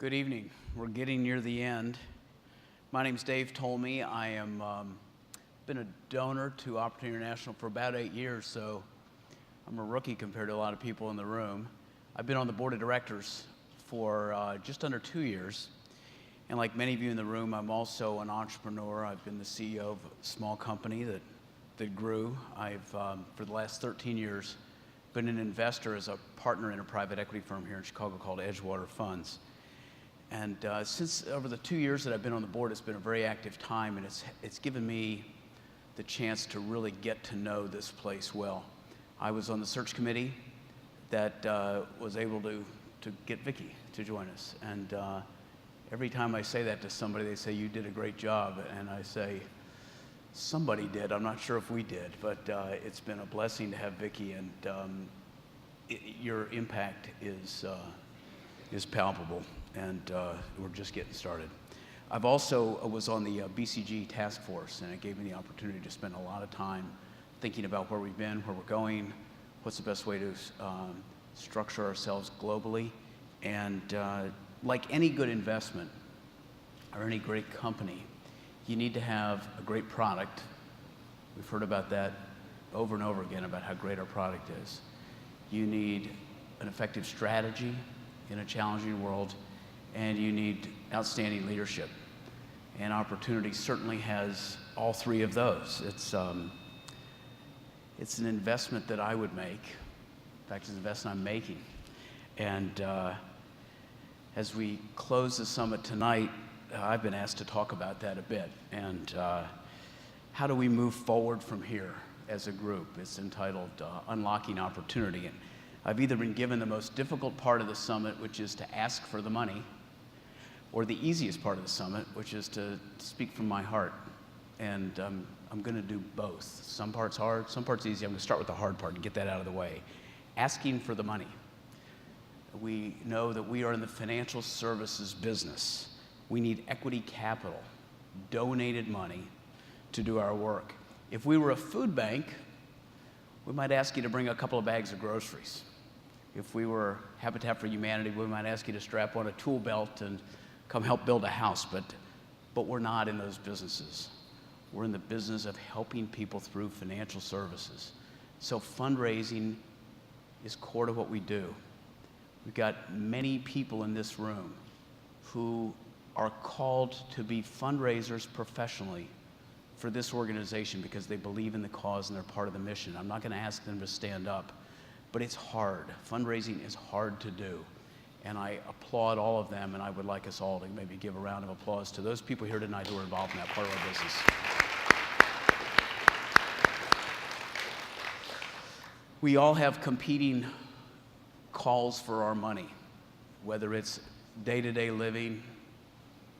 Good evening. We're getting near the end. My name's Dave Tolmie. I am been a donor to Opportunity International for about 8 years, so I'm a rookie compared to a lot of people in the room. I've been on the board of directors for just under 2 years, and like many of you in the room, I'm also an entrepreneur. I've been the CEO of a small company that grew. I've, for the last 13 years, been an investor as a partner in a private equity firm here in Chicago called Edgewater Funds. And since over the 2 years that I've been on the board, it's been a very active time, and it's given me the chance to really get to know this place well. I was on the search committee that was able to get Vicki to join us. And every time I say that to somebody, they say, "You did a great job." And I say, somebody did. I'm not sure if we did, but it's been a blessing to have Vicki, and your impact is palpable, and we're just getting started. I've also was on the BCG task force, and it gave me the opportunity to spend a lot of time thinking about where we've been, where we're going, what's the best way to structure ourselves globally. And like any good investment or any great company, you need to have a great product. We've heard about that over and over again, about how great our product is. You need an effective strategy in a challenging world, and you need outstanding leadership. And Opportunity certainly has all three of those. It's an investment that I would make. In fact, it's an investment I'm making. And as we close the summit tonight, I've been asked to talk about that a bit. And how do we move forward from here as a group? It's entitled Unlocking Opportunity. And I've either been given the most difficult part of the summit, which is to ask for the money, or the easiest part of the summit, which is to speak from my heart. And I'm going to do both. Some parts hard, some parts easy. I'm going to start with the hard part and get that out of the way. Asking for the money. We know that we are in the financial services business. We need equity capital, donated money, to do our work. If we were a food bank, we might ask you to bring a couple of bags of groceries. If we were Habitat for Humanity, we might ask you to strap on a tool belt and come help build a house, but we're not in those businesses. We're in the business of helping people through financial services. So fundraising is core to what we do. We've got many people in this room who are called to be fundraisers professionally for this organization because they believe in the cause and they're part of the mission. I'm not going to ask them to stand up, but it's hard. Fundraising is hard to do. And I applaud all of them, and I would like us all to maybe give a round of applause to those people here tonight who are involved in that part of our business. We all have competing calls for our money, whether it's day-to-day living,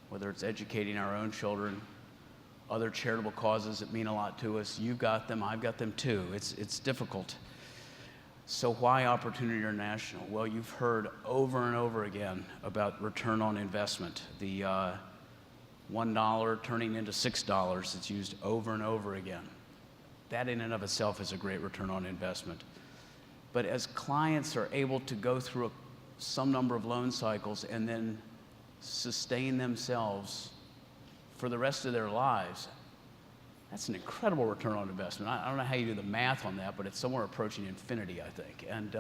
whether it's educating our own children, other charitable causes that mean a lot to us. You've got them, I've got them too. It's difficult. So why Opportunity International? Well, you've heard over and over again about return on investment. The $1 turning into $6, it's used over and over again. That in and of itself is a great return on investment. But as clients are able to go through some number of loan cycles and then sustain themselves for the rest of their lives, that's an incredible return on investment. I don't know how you do the math on that, but it's somewhere approaching infinity, I think. And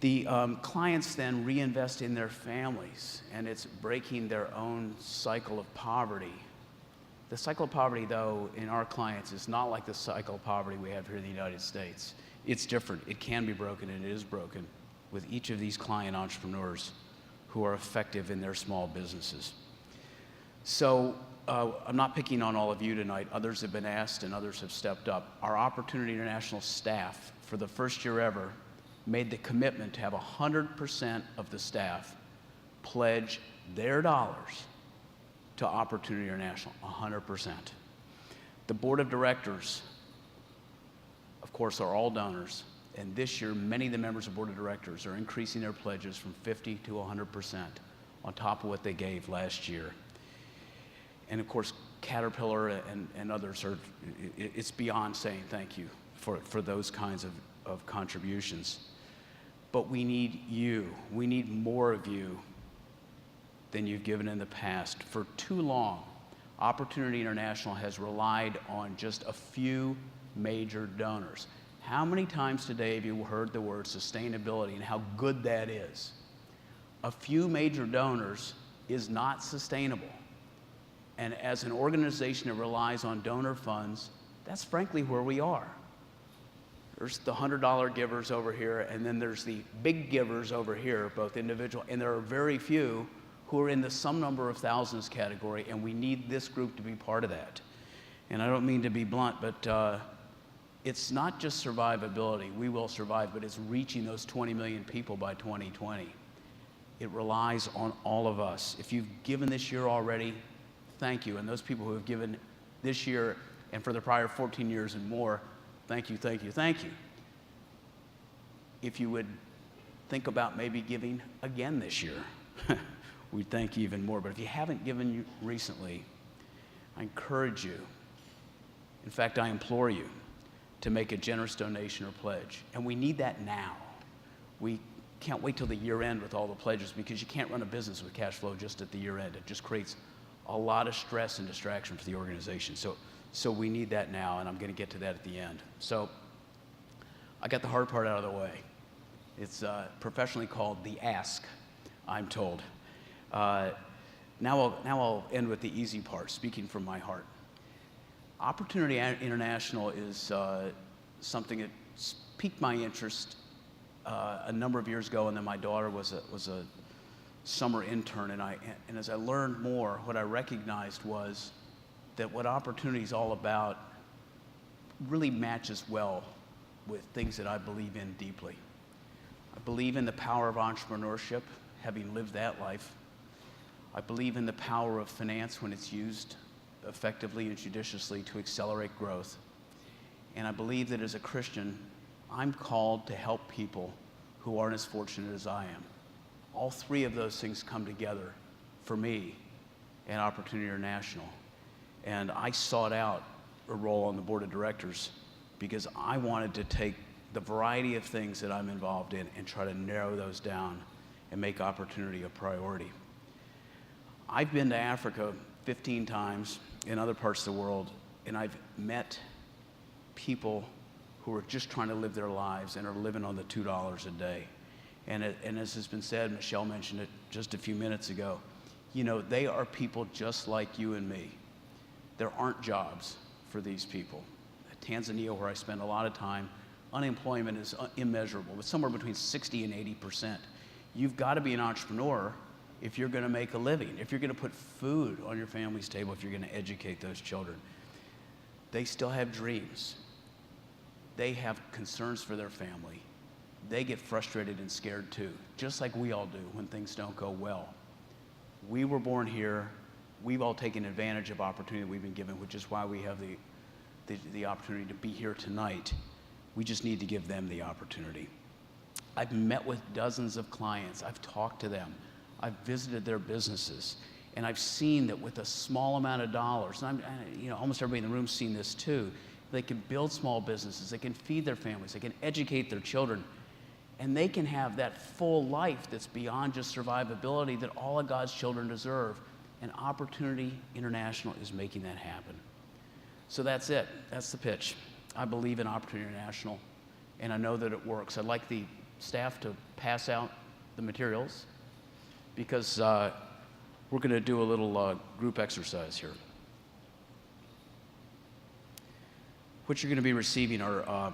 the clients then reinvest in their families, and it's breaking their own cycle of poverty. The cycle of poverty, though, in our clients is not like the cycle of poverty we have here in the United States. It's different. It can be broken, and it is broken with each of these client entrepreneurs who are effective in their small businesses. So I'm not picking on all of you tonight. Others have been asked and others have stepped up. Our Opportunity International staff, for the first year ever, made the commitment to have 100% of the staff pledge their dollars to Opportunity International, 100%. The board of directors, of course, are all donors. And this year, many of the members of the board of directors are increasing their pledges from 50 to 100% on top of what they gave last year. And of course, Caterpillar and others are, it's beyond saying thank you for those kinds of contributions. But we need you. We need more of you than you've given in the past. For too long, Opportunity International has relied on just a few major donors. How many times today have you heard the word sustainability and how good that is? A few major donors is not sustainable. And as an organization that relies on donor funds, that's frankly where we are. There's the $100 givers over here, and then there's the big givers over here, both individual, and there are very few who are in the some number of thousands category, and we need this group to be part of that. And I don't mean to be blunt, but it's not just survivability. We will survive, but it's reaching those 20 million people by 2020. It relies on all of us. If you've given this year already, thank you. And those people who have given this year and for the prior 14 years and more, thank you, thank you, thank you. If you would think about maybe giving again this year, we'd thank you even more. But if you haven't given recently, I encourage you, in fact, I implore you to make a generous donation or pledge. And we need that now. We can't wait till the year end with all the pledges, because you can't run a business with cash flow just at the year end. It just creates a lot of stress and distraction for the organization. So we need that now, and I'm going to get to that at the end. So I got the hard part out of the way. It's professionally called the ask, I'm told. Now I'll end with the easy part, speaking from my heart. Opportunity International is something that piqued my interest a number of years ago, and then my daughter was a summer intern, and as I learned more, what I recognized was that what Opportunity is all about really matches well with things that I believe in deeply. I believe in the power of entrepreneurship, having lived that life. I believe in the power of finance when it's used effectively and judiciously to accelerate growth. And I believe that as a Christian, I'm called to help people who aren't as fortunate as I am. All three of those things come together for me at Opportunity International. And I sought out a role on the board of directors because I wanted to take the variety of things that I'm involved in and try to narrow those down and make opportunity a priority. I've been to Africa 15 times in other parts of the world, and I've met people who are just trying to live their lives and are living on the $2 a day. And as has been said, Michelle mentioned it just a few minutes ago, you know, they are people just like you and me. There aren't jobs for these people. Tanzania, where I spend a lot of time, unemployment is immeasurable. It's somewhere between 60 and 80%. You've got to be an entrepreneur if you're going to make a living, if you're going to put food on your family's table, if you're going to educate those children. They still have dreams. They have concerns for their family. They get frustrated and scared too, just like we all do when things don't go well. We were born here. We've all taken advantage of opportunity that we've been given, which is why we have the opportunity to be here tonight. We just need to give them the opportunity. I've met with dozens of clients. I've talked to them. I've visited their businesses. And I've seen that with a small amount of dollars, and almost everybody in the room's seen this too, they can build small businesses, they can feed their families, they can educate their children, and they can have that full life that's beyond just survivability that all of God's children deserve. And Opportunity International is making that happen. So that's it. That's the pitch. I believe in Opportunity International, and I know that it works. I'd like the staff to pass out the materials because we're going to do a little group exercise here. What you're going to be receiving are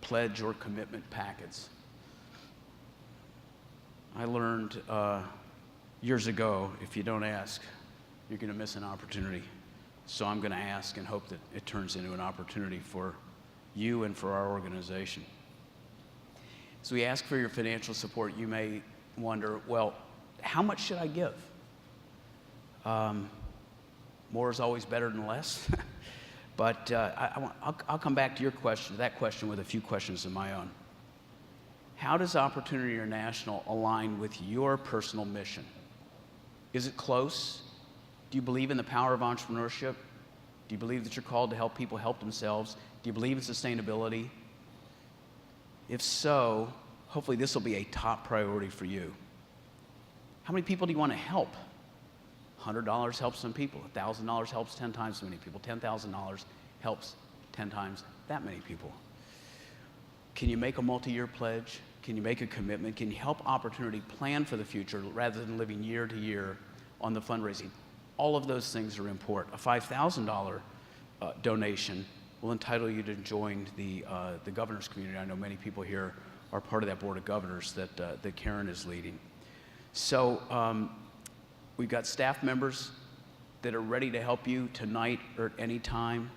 pledge or commitment packets. I learned years ago, if you don't ask, you're going to miss an opportunity. So I'm going to ask and hope that it turns into an opportunity for you and for our organization. As we ask for your financial support, you may wonder, well, how much should I give? More is always better than less. But I'll come back to your question, that question, with a few questions of my own. How does Opportunity International align with your personal mission? Is it close? Do you believe in the power of entrepreneurship? Do you believe that you're called to help people help themselves? Do you believe in sustainability? If so, hopefully this will be a top priority for you. How many people do you want to help? $100 helps some people. $1,000 helps 10 times as many people. $10,000 helps 10 times that many people. Can you make a multi-year pledge? Can you make a commitment? Can you help Opportunity plan for the future rather than living year to year on the fundraising? All of those things are important. A $5,000 donation will entitle you to join the governor's community. I know many people here are part of that board of governors that Karen is leading. So we've got staff members that are ready to help you tonight or at any time.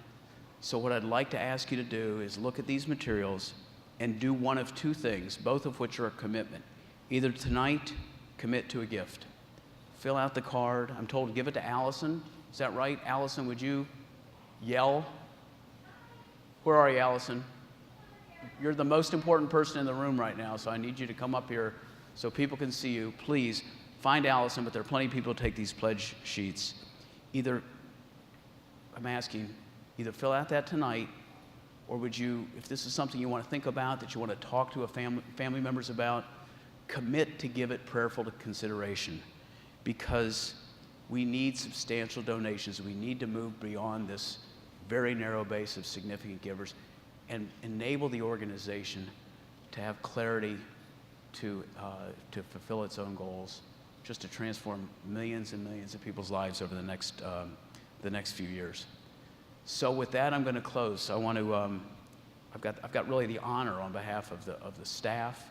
So what I'd like to ask you to do is look at these materials and do one of two things, both of which are a commitment. Either tonight, commit to a gift. Fill out the card. I'm told give it to Allison. Is that right? Allison, would you yell? Where are you, Allison? You're the most important person in the room right now, so I need you to come up here so people can see you. Please find Allison, but there are plenty of people who take these pledge sheets. Either, I'm asking, either fill out that tonight, or would you, if this is something you want to think about, that you want to talk to family members about, commit to give it prayerful consideration, because we need substantial donations. We need to move beyond this very narrow base of significant givers and enable the organization to have clarity to fulfill its own goals, just to transform millions and millions of people's lives over the next few years. So with that, I'm going to close. I want to, I've got really the honor on behalf of the staff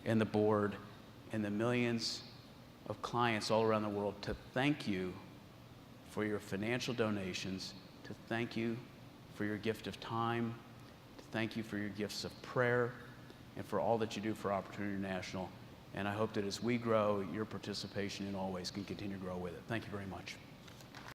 and the board and the millions of clients all around the world to thank you for your financial donations, to thank you for your gift of time, to thank you for your gifts of prayer, and for all that you do for Opportunity International. And I hope that as we grow, your participation in all ways can continue to grow with it. Thank you very much.